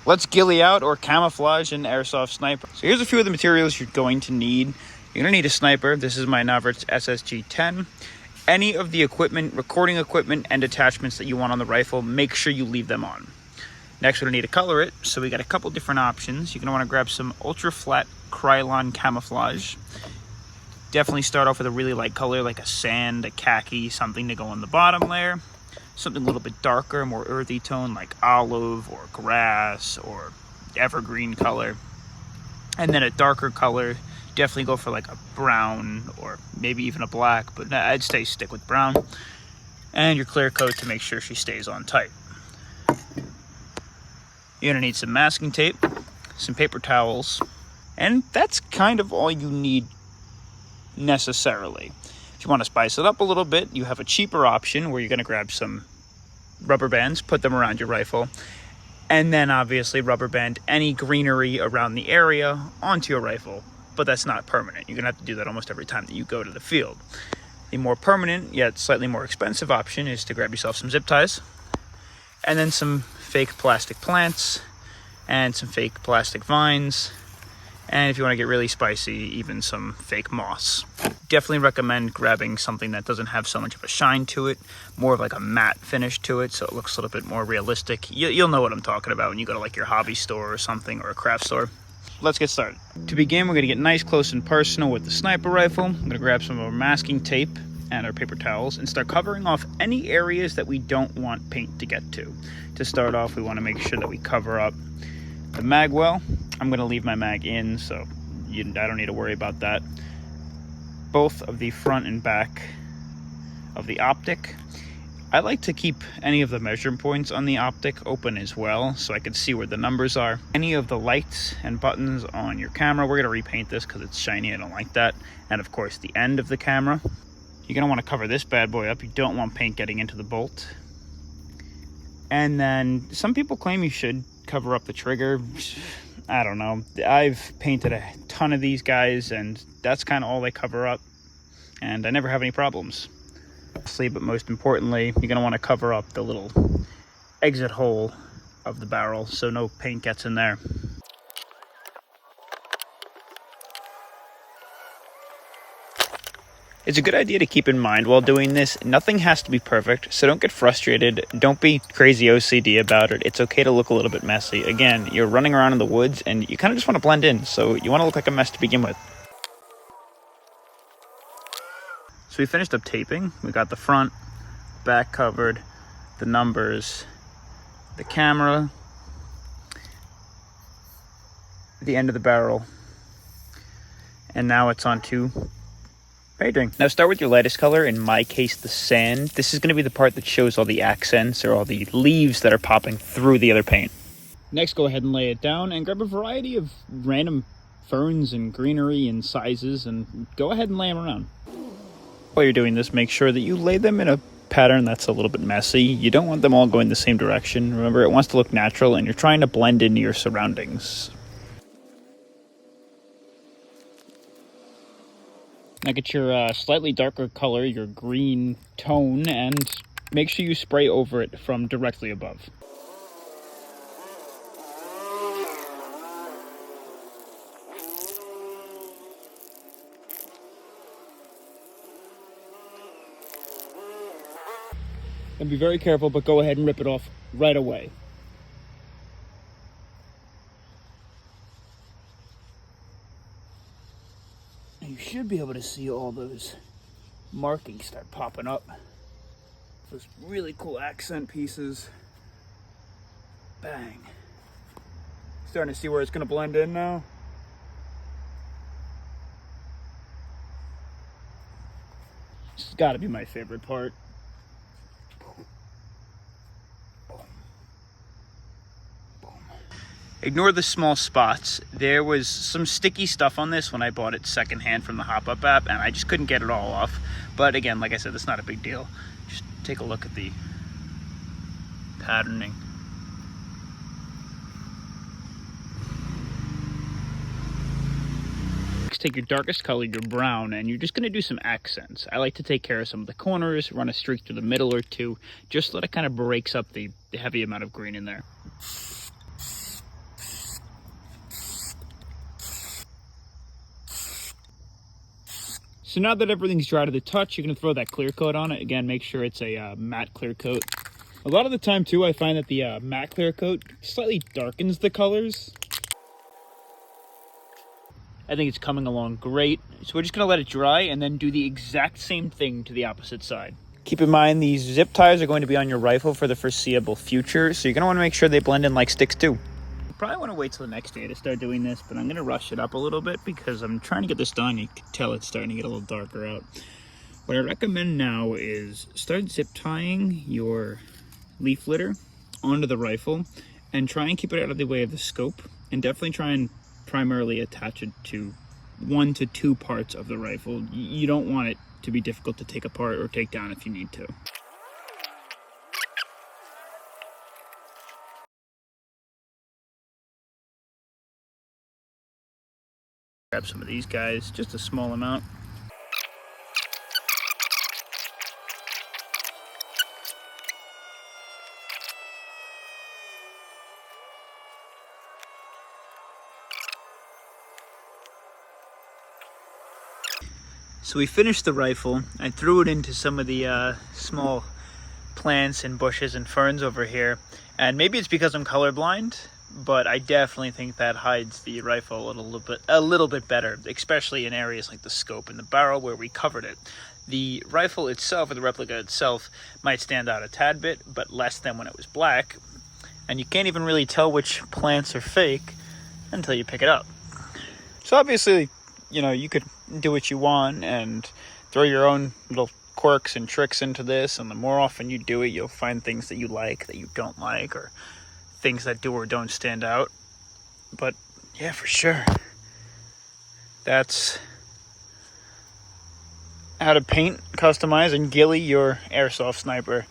Let's ghillie out or camouflage an airsoft sniper. So here's a few of the materials you're going to need. You're going to need a sniper. This is my Navrats SSG-10. Any of the equipment, recording equipment, and attachments that you want on the rifle, make sure you leave them on. Next, we're going to need to color it. So we got a couple different options. You're going to want to grab some ultra flat Krylon camouflage. Definitely start off with a really light color like a sand, a khaki, something to go on the bottom layer. Something a little bit darker, more earthy tone like olive or grass or evergreen color. And then a darker color, definitely go for like a brown or maybe even a black, but I'd stick with brown. And your clear coat to make sure she stays on tight. You're gonna need some masking tape, some paper towels, and that's kind of all you need necessarily. If you want to spice it up a little bit, you have a cheaper option where you're going to grab some rubber bands, put them around your rifle, and then obviously rubber band any greenery around the area onto your rifle. But that's not permanent. You're going to have to do that almost every time that you go to the field. The more permanent, yet slightly more expensive option is to grab yourself some zip ties, and then some fake plastic plants, and some fake plastic vines, and if you want to get really spicy, even some fake moss. Definitely recommend grabbing something that doesn't have so much of a shine to it, more of like a matte finish to it, so it looks a little bit more realistic. You'll know what I'm talking about when you go to like your hobby store or something, or a craft store. Let's get started. To begin, we're going to get nice, close, and personal with the sniper rifle. I'm going to grab some of our masking tape and our paper towels and start covering off any areas that we don't want paint to get to. To start off, we want to make sure that we cover up the mag well. I'm going to leave my mag in, so I don't need to worry about that. Both of the front and back of the optic. I like to keep any of the measuring points on the optic open as well, so I can see where the numbers are. Any of the lights and buttons on your camera, we're going to repaint this because it's shiny, I don't like that. And of course the end of the camera. You're going to want to cover this bad boy up. You don't want paint getting into the bolt. And then some people claim you should cover up the trigger. I don't know. I've painted a ton of these guys and that's kind of all they cover up. And I never have any problems. But most importantly, you're going to want to cover up the little exit hole of the barrel so no paint gets in there. It's a good idea to keep in mind while doing this, nothing has to be perfect, so don't get frustrated. Don't be crazy OCD about it. It's okay to look a little bit messy. Again, you're running around in the woods and you kind of just want to blend in, so you want to look like a mess to begin with. So we finished up taping. We got the front, back covered, the numbers, the camera, the end of the barrel, and now it's on to painting. Now start with your lightest color, in my case the sand. This is going to be the part that shows all the accents or all the leaves that are popping through the other paint. Next, go ahead and lay it down and grab a variety of random ferns and greenery and sizes and go ahead and lay them around. While you're doing this, make sure that you lay them in a pattern that's a little bit messy. You don't want them all going the same direction. Remember, it wants to look natural and you're trying to blend into your surroundings. Now get your slightly darker color, your green tone, and make sure you spray over it from directly above. And be very careful, but go ahead and rip it off right away. You should be able to see all those markings start popping up. Those really cool accent pieces. Bang. Starting to see where it's going to blend in now. This has got to be my favorite part. Ignore the small spots. There was some sticky stuff on this when I bought it secondhand from the Hop Up app, and I just couldn't get it all off. But again, like I said, it's not a big deal. Just take a look at the patterning. Next, take your darkest color, your brown, and you're just going to do some accents. I like to take care of some of the corners, run a streak through the middle or two, just so that it kind of breaks up the heavy amount of green in there. So now that everything's dry to the touch, you're going to throw that clear coat on it. Again, make sure it's a matte clear coat. A lot of the time too, I find that the matte clear coat slightly darkens the colors. I think it's coming along great. So we're just going to let it dry and then do the exact same thing to the opposite side. Keep in mind, these zip ties are going to be on your rifle for the foreseeable future, so you're going to want to make sure they blend in like sticks too. You probably want to wait till the next day to start doing this, but I'm going to rush it up a little bit because I'm trying to get this done. You can tell it's starting to get a little darker out. What I recommend now is start zip tying your leaf litter onto the rifle and try and keep it out of the way of the scope, and definitely try and primarily attach it to 1 to 2 parts of the rifle. You don't want it to be difficult to take apart or take down if you need to. Grab some of these guys, just a small amount. So we finished the rifle. I threw it into some of the small plants and bushes and ferns over here. And maybe it's because I'm colorblind, but I definitely think that hides the rifle a little bit better, especially in areas like the scope and the barrel where we covered it. The rifle itself, or the replica itself, might stand out a tad bit, but less than when it was black. And you can't even really tell which plants are fake until you pick it up. So obviously, you know, you could do what you want and throw your own little quirks and tricks into this, and the more often you do it, you'll find things that you like, that you don't like, or things that do or don't stand out. But yeah, for sure, that's how to paint, customize, and ghillie your airsoft sniper.